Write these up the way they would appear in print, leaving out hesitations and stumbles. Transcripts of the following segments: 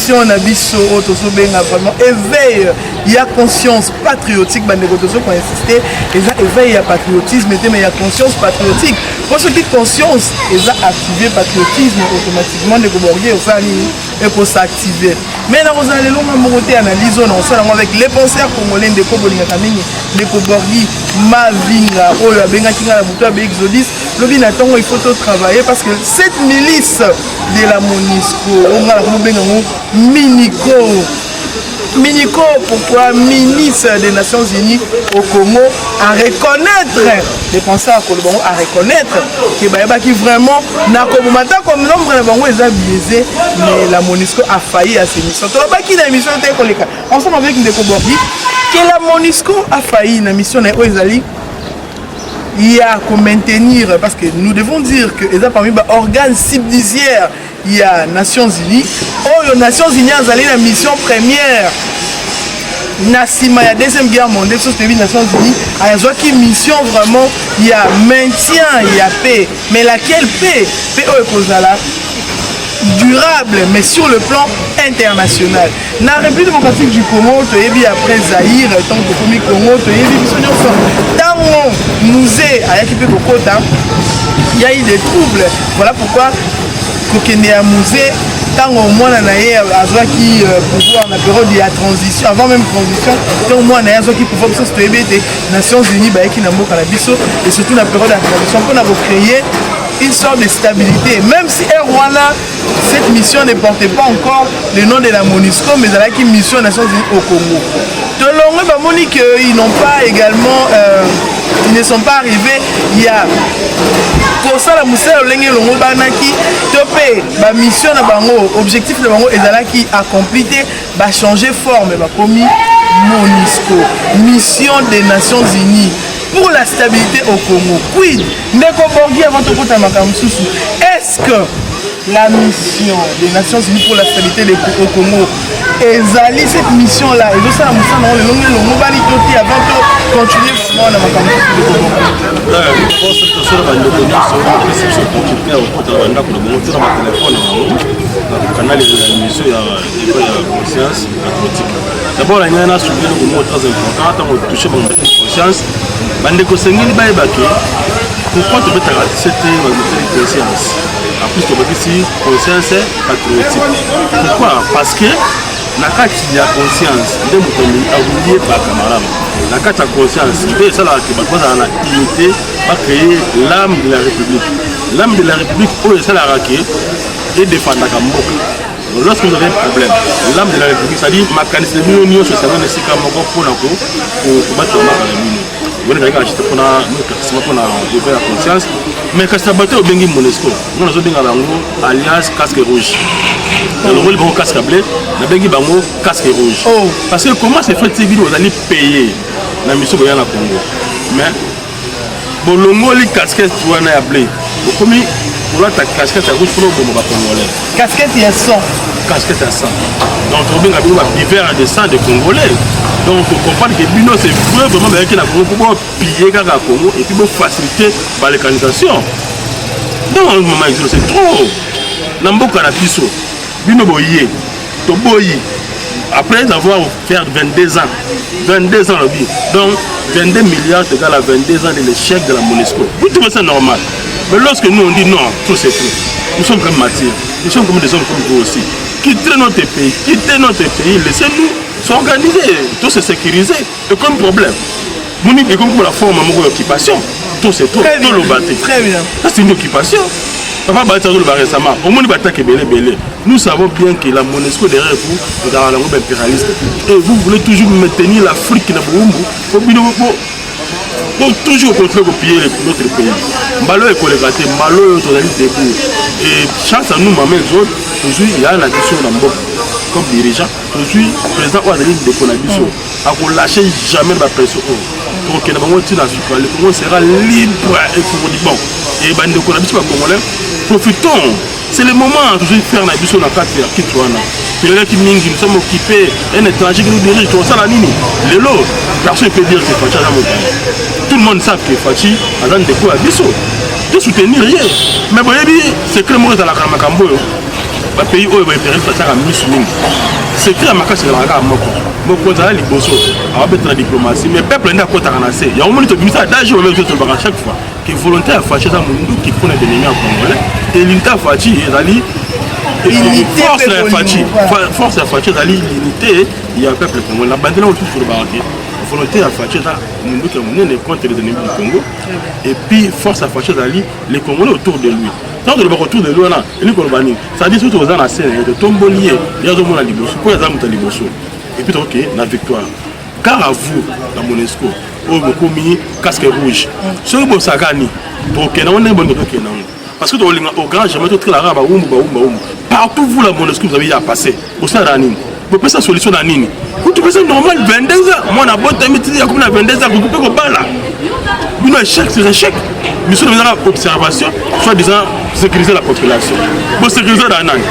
mission na biso otoso benga vraiment éveil il y a conscience patriotique bande kotoso pour insister et ça éveil ya patriotisme mais il y a conscience patriotique pour ce qui conscience et ça activer patriotisme automatiquement de Koborgi au sani et pour s'activer mais dans vous allez longuement monter analyse on ça avec les penseurs congolais de Kobolinga Kamini de Koborgi Mavinga oyo benga kinga la buto be Exodus lobi na tongo il faut travailler parce que cette milice de la MONUSCO on va la benga Minico, pourquoi ministre des Nations Unies au Congo à reconnaître les penseurs à reconnaître que vraiment n'a comme nombre de bango est biaisé mais la MONUSCO a failli à ces missions. Ensemble avec Ndeko Borgi que la MONUSCO a failli la mission de Oezali. Il y a qu'à maintenir parce que nous devons dire que les parmi les organes subsidiaires il y a Nations Unies. Oh, les Nations Unies ont la mission première. Nassima, il y a deuxième guerre mondiale, sur les Nations Unies. Il y a une mission vraiment, il y a maintien, il y a paix. Mais laquelle paix? Paix durable, mais sur le plan international. Dans la République démocratique du Congo, après Zaïre, tant que le Congo, il y a eu des troubles. Voilà pourquoi Kokene a musée, tant au moins on a eu pouvoir la période de la transition, avant même transition, tant au moins on a eu qui pouvoir des Nations Unies, et surtout la période de la transition, pour avoir créé une sorte de stabilité. Même si Rwanda, cette mission ne portait pas encore le nom de la MONUSCO, mais elle a une mission des Nations Unies au Congo. De l'on ils n'ont pas également, ils ne sont pas arrivés. Il y a pour ça la Moussa Olenge Longo Banaki, topé, la mission de Bango, objectif de Bango, et qui accompli, va changer forme, va commis MONUSCO, mission des Nations Unies. Pour la stabilité au Congo. Quid, Ndeko Borgi avant de côté Makamsusu. Est-ce que la mission des Nations Unies pour la stabilité au Congo est cette mission-là et ça le avant de continuer vraiment dans d'abord, il y a un sujet très important, on touche à conscience. Bandeko Sengini Baïbaki, pourquoi tu veux te rater cette conscience? En plus, tu veux dire conscience patriotique. Pourquoi? Parce que la carte il y a conscience, il y a oublié par camarade. La carte a conscience, il y a ça là qui va dans la unité, va créer l'âme de la République. L'âme de la République, où est ça la raquée et défendre la Kamboka. Lorsque vous avez un problème, l'âme de la République, c'est-à-dire ma mécanisme de l'union sociale, c'est comme pour battre la vous avez acheté pour la conscience, mais quand ça battait au Bengi Monesco, nous avons dit alliance casque rouge. Le rôle de casque bleu, le Bengi Bango casque rouge. Parce que comment c'est fait, vous allez payer la mission de la Congo. Mais Bolongo, les casquettes, tu en as appelé. Pour la casquette rouge pour le Congolais. Casquette, il y a 100. Casquette à 100. Donc, on a un hiver de 100 de Congolais. Donc, on comprend que Bino, c'est vraiment avec la Congo pour piller le Congo et puis pour faciliter la localisation. Dans un moment, c'est trop. Namboka na biso, Bino Boye, Toboyi. Après avoir fait 22 ans, 22 ans, donc 22 milliards égale à 22 ans de l'échec de la MONUSCO. Vous trouvez ça normal? Mais lorsque nous on dit non, tout c'est tout. Nous sommes comme matière, nous sommes comme des hommes comme vous aussi. Quittez notre pays, laissez-nous s'organiser, tout se sécuriser. Et comme problème, nous n'y comme pour la forme de l'occupation, tout c'est tout. Très bien. Ça c'est une occupation. Récemment, au moins nous savons bien que la MONUSCO derrière vous est dans la groupe impérialiste. Et vous voulez toujours maintenir l'Afrique dans le monde. Donc toujours continuer à copier notre pays. Malo est collecté, Malo est totalement debout. Et chance à nous, maman, toujours, il y a une addition dans le monde. Comme dirigeant, toujours, le président Ouadali de Konabissou, à ne lâcher jamais la pression. Donc, le Congo sera libre et pour dire bon. Et de Konabissou, Congolais, profitons. C'est le moment de faire la mission dans la carte qui nous sommes occupés, un étranger qui nous dirige, tout ça, la nini. Le lot, personne ne peut dire que Fachi a dans mon pays. Tout le monde sait que Fachi a dans des coups à Bissot. De soutenir rien. Mais vous voyez, c'est que le mot de la Kamakambo. ba pays oyo ba impérial fataka musulman c'est que ma casse la ga moko za li boso a ba la diplomatie mais peuple n'a pas tanacé ya au moins to bimisa daje au même to ba chaque fois que volonté à fâcher ça mundu qui prend des ennemis en congolais et l'unité fachi ezali force à fâcher ezali l'unité il y a un peuple congolais la bande là autour sur le barrage volonté à fâcher ça mundu qui est contre les ennemis du Congo et puis force à fâcher ezali les Congolais autour de lui. Dans le retour de l'eau, ça dit surtout aux gens à scène de tombolier, il y a des gens à Liboso, quoi les gens à Liboso. Et puis ok, la victoire. Car à vous, la Monesco, au Bokomi, casque rouge. Ce que vous savez, donc on est bon parce que au grand jamais tout la raba partout vous la Monesco vous avez à passer. Vous savez la nini. Vous pouvez solution la nini. Vous trouvez ça normal 22 ans. Moi na botte il y a comme 22 ans vous pouvez pas là. Nous échec, c'est échec. Nous sommes dans l'observation, soit disant sécuriser la population. Vous sécuriser la nani.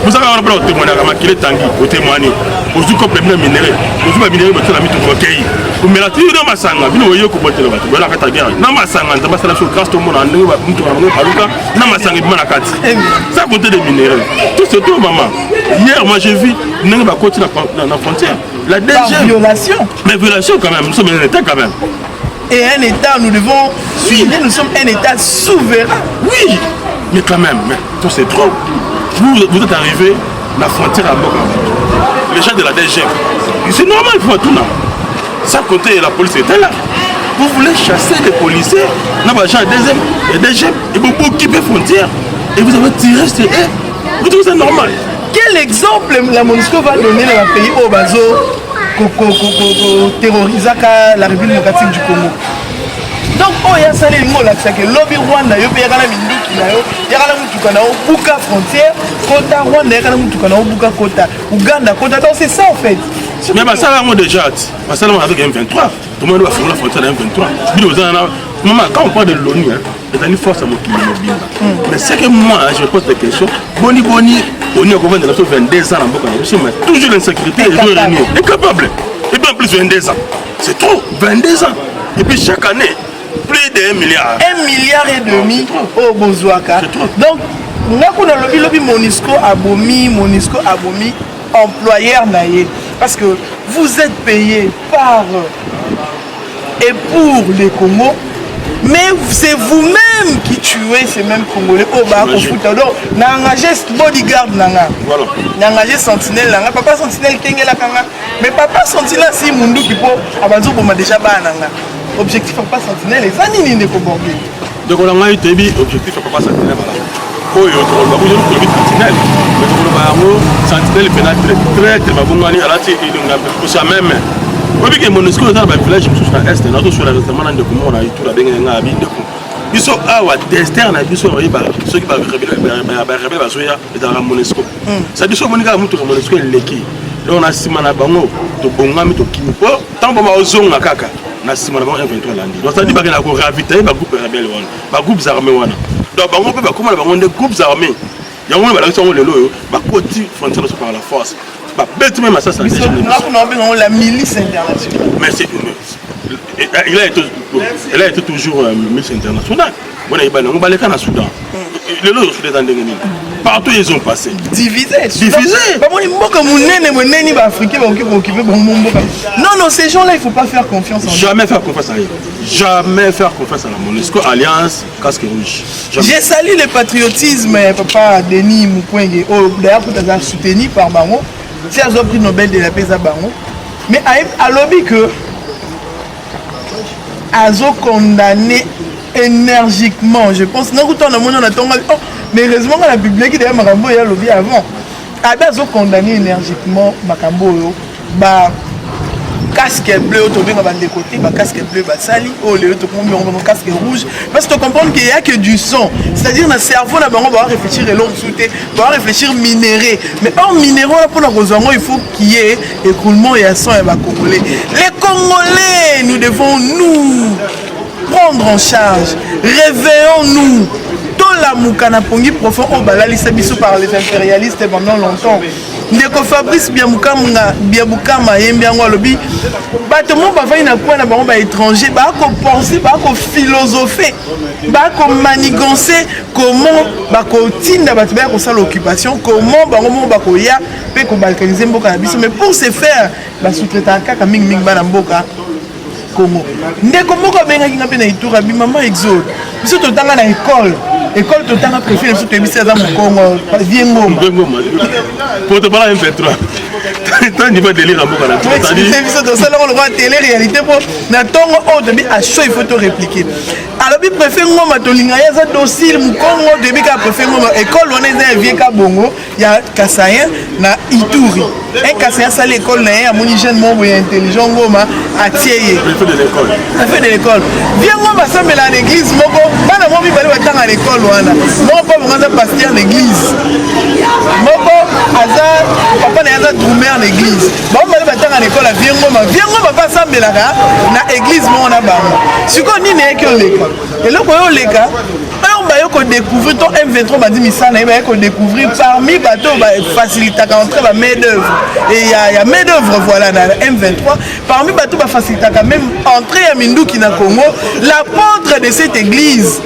Vous avez un témoignage qui est tanguy, vous témoignez. Vous avez complément minéraux. Vous avez minéraux, vous avez mis tout recueilli. Vous mettez tout dans ma sang. Vous voyez que vous avez vous avez la guerre. Dans ma sang, dans ma sang, sur grâce au monde, on dans ma sang, il y a ça côté des minéraux. Tout ce tout, maman. Hier, moi j'ai vu, nous avons continué dans la frontière. La deuxième violation. Mais violation quand même, nous sommes un État quand même. Et un État, nous devons suivre, nous sommes un État souverain. Oui, mais quand même, c'est trop. Vous êtes arrivé à la frontière à Boka. Les gens de la DG, c'est normal pour tout là. Sans compter la police était là. Vous voulez chasser les policiers, là, les gens de DG, et vous occupez la frontière. Et vous avez tiré sur eux. Vous trouvez ça normal? Quel exemple la MONUSCO va donner dans le pays au Bazo terroriser la République démocratique du Congo? Donc, il y a ça, les mots là, c'est que lobby Rwanda, il y a la Minduki, il y a la Mutukana, Buka frontière, Kota Rwanda, il y a la Mutukana, Buka Kota, Uganda, Kota. Donc, c'est ça en fait. Mais ça va moi déjà, ça va avec M23. Tout le monde va faire la frontière de M23. Maman, quand on parle de l'ONU, il y a une force à mon client. Mais c'est que moi, je pose des questions. Boni, on est au gouvernement de la 22 ans en Boka, mais toujours l'insécurité est incapable. Et bien en plus 22 ans. C'est trop, 22 ans. Et puis chaque année, plus de 1 milliard. 1,5 milliard au Bozouaka. Donc, nous avons le lobby MONUSCO abomi, employeur naïe. Parce que vous êtes payé par et pour les Congos, mais c'est vous-même qui tuez ces mêmes Congolais au bas au foot. Donc, n'a engagé bodyguard nanga. Voilà. N'a engagé sentinelle nanga. Papa sentinelle kengela kanga. Mais papa sentinelle si mundu qui peut avancer pour ma déjà ba nanga. Objectif papa sentinelle les années ne comporter. Donc on a eu débit objectif papa sentinelle voilà. Oh yo to ba vous avez sentinelle. Mais on va avoir sentinelle pénètre très babungani à la tête ilunga pour ça même. Oui, que MONUSCO dans le village sur l'est, nous sur la récemment de comment on a eu tout la bengue na abi de ko. Ils sont à tester na biso riba, ceux qui va révéler bazoya dans la MONUSCO. Ça dit so monika mutu ko MONUSCO leki. Là on a simana bango to bongami to kimpo, tant ba ozonga kaka. Na simana bango 23 landi. Donc ça dit ba na ko ravitailler ba groupe rebelle wana, ba groupes armés wana. Donc bango pe ba comment bango des groupes armés. Ya on ba la so le loyo, ba koti frontière par la force. Même ça, la milice internationale. Mais il a été toujours milice internationale. On a eu le Soudan. Partout ils ont passé. Divisé. Non, ces gens-là, il ne faut pas faire confiance en eux. Jamais faire confiance à eux. Jamais faire confiance à la MONUSCO, Alliance, Casque Rouge. J'ai sali le patriotisme, papa Denis Mukwege. D'ailleurs, vous êtes soutenu par Bango. Si elles ont pris le Nobel de la paix à Bango, mais à lobby que elles ont condamné énergiquement, je pense. Non, on a tombé. Mais heureusement que la Bible qui est Makambo et lobby avant, elles ont condamné énergiquement Makambo. Casque bleu, on va de côté, casque bleu, sali, on casque rouge. Parce que tu comprends qu'il n'y a que du son. C'est-à-dire que le cerveau, on va réfléchir et l'autre sauter, on va réfléchir minéré. Mais en minéraux, pour la raison, il faut qu'il y ait écoulement et un son et Congolais. Les Congolais, nous devons nous prendre en charge. Réveillons-nous. Tout la moukana pongi profond au balali sabiso par les impérialistes pendant longtemps. ndeko Fabrice Biabukama yembi yango alobi bato mo bavai na kwa na bango ba étranger ba ko penser ba ko philosopher ba ko manigancer comment ba ko tinda bato ba ko sala occupation comment bango mo ba ko ya pe ko balkaniser mboka na biso mais pour ce faire ba sous-traitant kaka mingi bana mboka Congo ndeko moko bengaki nga pe na Ituri abi maman Exode biso totanga na école totanga préféré biso tebisi aza mokongo vie ngoma pour te parler M23 tant niveau délire à mboka na c'est biso tosala ko le télé réalité pour na tongo o debi à chaud il faut te répliquer alors bi préféré ngoma tolinga ya za docile mokongo debi ka préféré ngoma école on est vie ka bongo ya Kasayen na Ituri un Kasayen ça l'école na ya moni jeune mo intelligent ngoma atieye fait de l'école viens ngoma sambela na église moko bana mo bi bali batanga à l'école wana moko pa bonga pasteur l'église moko aza papa na aza drummer l'église ba bali batanga à l'école viens ngoma pa sambela na église mo na bango siko nini eke oleka eloko yo leka ba yo ko découvrir ton M23 ba di misana ba yo ko découvrir parmi bateau ba faciliter entrer ba main d'œuvre et il y a main d'œuvre voilà dans M23 parmi bateau ba faciliter même entrer à Minduki na Congo l'apôtre de cette église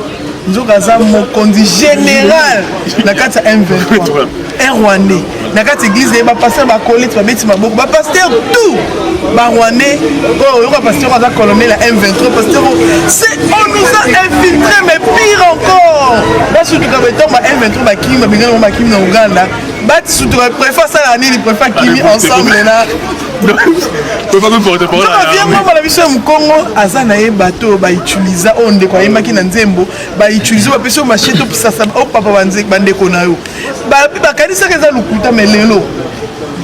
Nzokaza mokondi général na kati M23 un Rwandais na kati église ba pasteur ba colite ba beti maboko ba pasteur tout ba Rwandais oh yo pasteur aza colonel à M23 pasteur c'est on nous a infiltré mais pire encore là surtout ka beton ba M23 ba kimi ba bingana ba kimi na Uganda ba surtout préfère ça la nini préfère kimi ensemble là peut pas me porter parole viens la mission Congo azana ye bateau ba utiliser onde kwa yemaki na nzembo ba utiliser ba peso machete pour ça au papa banzek bande konayo ba kanisa keza lukuta melelo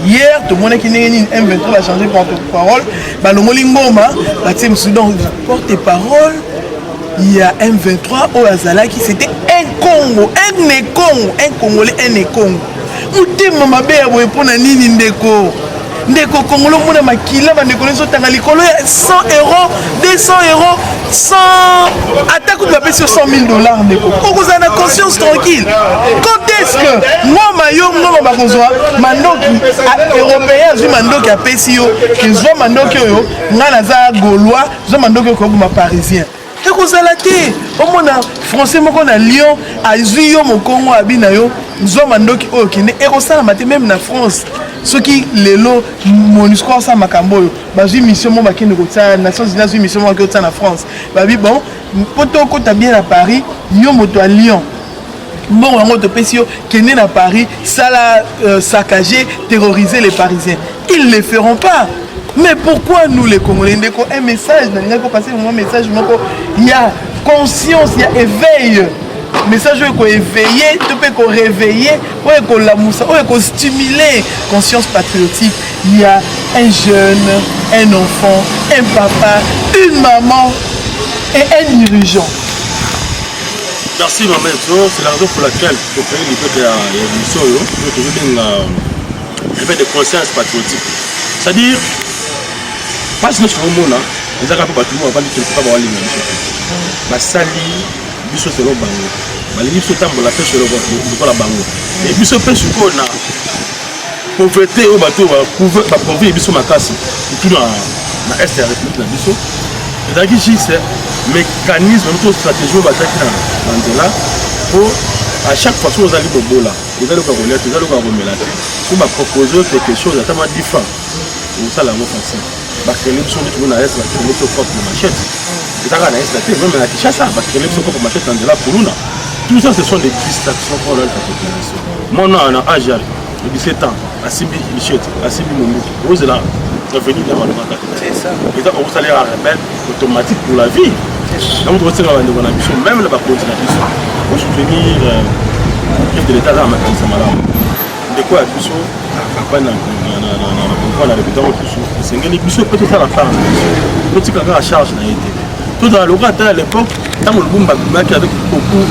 hier tout le monde qui n'est ni M23 va changer porte-parole ba longoli ngoma ba tim Soudan porte-parole il y a M23 au Azala qui c'était un Congo un Congolais un Congo mutema mabe ya boye pona nini ndeko Congolo mona makila ba ndeko leso tanga likolo ya 100 euros 200 euros 100 attaque de payer sur 100 000 $. ndeko vous avez la conscience tranquille quand est-ce que moi ba kozwa mandoki européen zu mandoki a pesio que zo mandoki yo ngana za gaulois zo mandoki ko ma parisien et vous allez te au mona français moko na Lyon azui yo mokongo abina yo zo mandoki o kine et osala mate même na France ceux qui lelo MONUSCO ça makambo bazui mission mo bakene ko tsa Nations Unies azui mission mo ko tsa na France babi bon poto ko ta bien à Paris yo moto à Lyon bon on te pesio kene na Paris ça la saccager terroriser les Parisiens ils le feront pas. Mais pourquoi nous les Congolais un message il faut passer un message il y a conscience il y a éveil message qu'on éveiller tu peux qu'on réveiller qu'on la moussa qu'on stimuler conscience patriotique il y a un jeune un enfant un papa une maman et un dirigeant. Merci maman c'est la raison pour laquelle au pays il y a une éveil de conscience patriotique c'est-à-dire parce que nous sommes là, nous avons pas tout le monde, pas avoir les basali, biso c'est le bango. Bali biso tambola pêche le la bango. Et biso pêche qu'on a pauvreté au bateau va pauvreté biso makasi. Tout dans la est de la République na biso. Et donc ici c'est mécanisme, notre stratégie au bateau dans là pour à chaque fois que vous allez au bola, vous allez au Congolais, vous allez au Mélaté, vous va proposer quelque chose à tellement différent. Vous ça la voix facile. Parce que les gens qui ont la machette, même à Kinshasa, parce que les gens qui ont machette dans la pour nous. Tout ça, ce sont des distractions pour la population. Moi, on a un âge de 17 ans, à Sibi Michette, à Sibi Moumouki. Vous êtes là, revenu devant le matin. C'est ça. Et donc, vous allez à un rebelle automatique pour la vie. Donc, vous avez une ambition, même la continuation. Pour soutenir le chef de l'État dans la matin, c'est malade. De quoi, tout ça, campagne dans la répétition c'est que les biso peut faire la femme petit caca à charge n'a été tout dans le cas à l'époque tant le boom qui avec beaucoup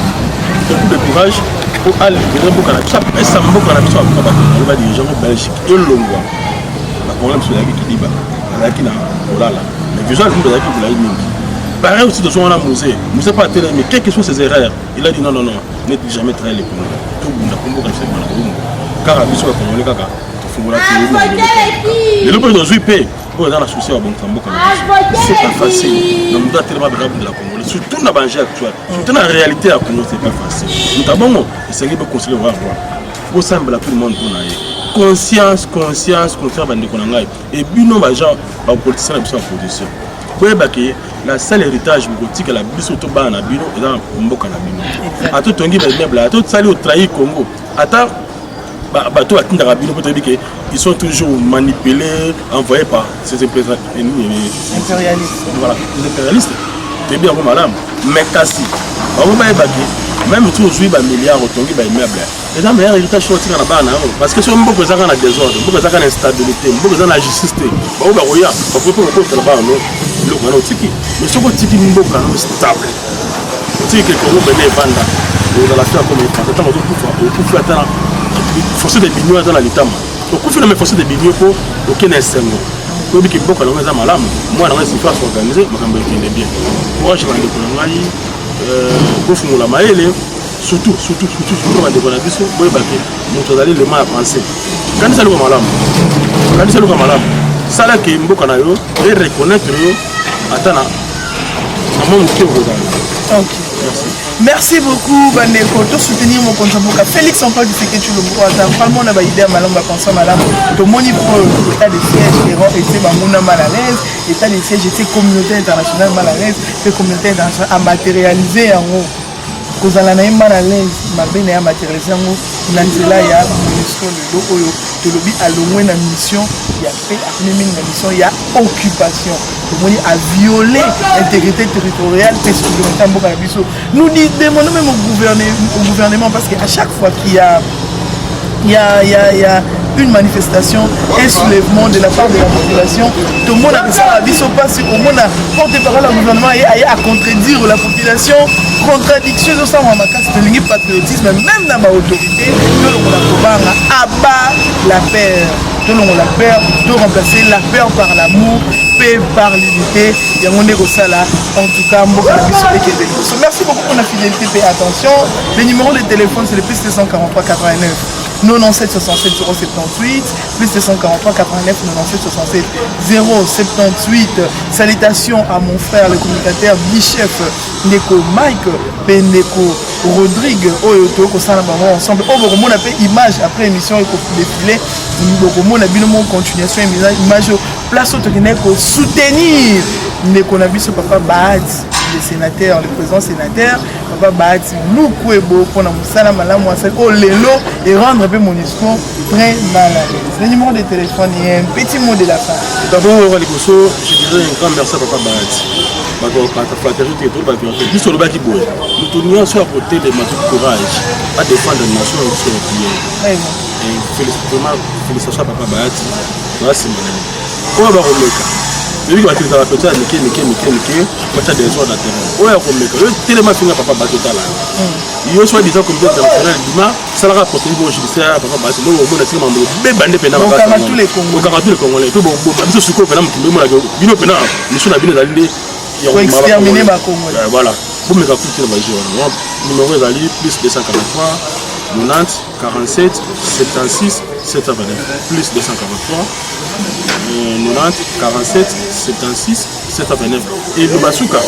de courage pour aller beaucoup à la chape et ça beaucoup à la biso on va dire gens belgique et longo la problème sur la qui dit la qui na olala mais visuel vous avez qui vous l'avez mis pareil aussi de son la musée pas télé mais quelles que soient ses erreurs il a dit non n'êtes jamais travailler les tout le monde a combo quand c'est mal car biso la congolais kaka bafungola lelo mpe tozwi mpe oyo eza na souci ya babongisa mboka c'est pas facile na moto atelema bekabundela congolais surtout na bange actuel surtout na réalité ya congo c'est pas facile moto abongo esengi beconseiller wa roi bosambela tout le monde mpona ye conscience bandeko na ngai ebino bagen bapoliticien na biso ya position boyebaki la seul héritage bokotikala biso to bana na bino eza mboka na bino ata tongi bameuble ata tosali otrahi congo ata bato batindaka bino mpo toyebi ke ils sont toujours manipulés envoyés par ces impérialistes toyebi yango malamu mais kasi bango bayebaki même ti ozwi bamilliard otongi baimmeuble eza meilleur héritage so otika na bana yango parce que so mboka ezaka na désordre mboka ezaka na instabilité mboka eza na justice te bango bakoya bakoki mpo bakotela bano biloko wana otiki mais soki otiki mboka yango stable otiki ke kongo bene evanda ozala te akoma efanda ntango ozokufa okufi ata force de bigno eza na litama okufi na me force de bigno mpo oke na esengo oyebiki mboka nango eza malamu mwana ngo esifa asorganize makambo ekende bien courage bandeko na ngai bofungola mayele surtout bandeko na biso boyebaki moto azali lema ya pensé kanisa luka malamu salaki mboka na yo ereconnaitre yo ata na mwa moke okozala. Merci beaucoup, Bandeko. De soutenir mon compte Mboka. Félix encore du fait que tu le vois. Vraiment, on a idée à Malamba, pensant Malamba. Tout le monde pour l'état de siège était mal à l'aise. L'état de siège était communauté internationale mal à l'aise. Et communauté internationale a matérialisé en haut. Cause à la naïm mal à l'aise, ma benne a matérialisé en haut. Nanzela ya mission de l'eau. Tu le dis à l'ombre une mission. Il y a fait une mission. Il y a occupation. A violé l'intégrité territoriale. Nous demandons même au gouvernement parce qu'à chaque fois qu'il y a une manifestation, un soulèvement de la part de la population, tout le monde a ça à viso parce qu'au monde a porté parole au gouvernement et à contredire la population. Contradiction de ça, c'est le patriotisme, même dans ma autorité, tout le monde a abat la peur. Tout le monde a peur, de remplacer la peur par l'amour, paix par l'unité. Il y a mon égo ça là. En tout cas, merci beaucoup pour la fidélité et attention. Le numéro de téléphone c'est le plus 243 89 97 67 078 plus 243 89 97 67 078. Salutations à mon frère le communicateur Bichef Neko Mike Peneko Rodrigue Oyoto Kosana Bango ensemble. Oh bon, on a fait image après émission et défilé. On a bien mon continuation image place au soutenir Neko Nabiso Papa Bahad le sénateur, le président sénateur, Papa Bahati Lukwebo pour la Moussala Malam au Lelo et rendre un peu mon discours très mal à l'aise. Le numéro de téléphone et un petit mot de la fin. D'abord, je dirais un grand merci à Papa Bahati. La fraternité et tout, juste le bas qui bouge. Nous tournions sur la côté de notre courage à défendre la nation et sur le pays. Et félicitations à Papa Bahati. Merci, madame. Comment va remettre? Je vais vous dire que tu as des gens dans le terrain. Tellement fini Papa Bahati là. Il y a soit disant comme ça international demain, ça la rapporte au judiciaire Papa Bahati. Nous on a tiré mambo bébandé pendant au tous les Congolais. Tout bon biso suko pendant kimbe mo la bino pendant mission na bino zalinde pour exterminer ma Congolais. Voilà. Pour me capturer ma journée. Numéro zali plus 243 90 47 76 729 plus 243 90 47 76 729 et le basuka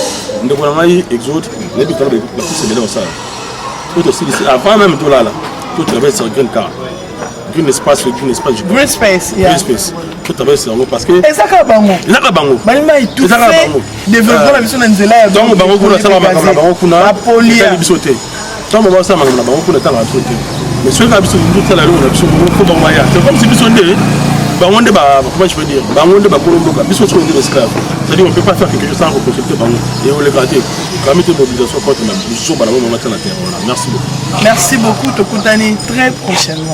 nous avons exode les bitons de la petite c'est ça tout aussi avant même tout là tout traverse sur green car green espace tout traverse sur parce que et ça ka bango malima tout fait développement la mission nzela donc bango kuna ça va bango kuna polia bisoté donc on va ça bango kuna ta la sauter mais ce que biso nous tout là on a biso ko bango ya c'est comme si biso ndé bangonde comment je peux dire bangonde ba kolomboka biso so ndé esclave c'est-à-dire on peut pas faire quelque chose sans consulter bango et on les gratter comité de mobilisation contre la biso ba la moment na terre. Merci beaucoup. Merci beaucoup Tokutani très prochainement.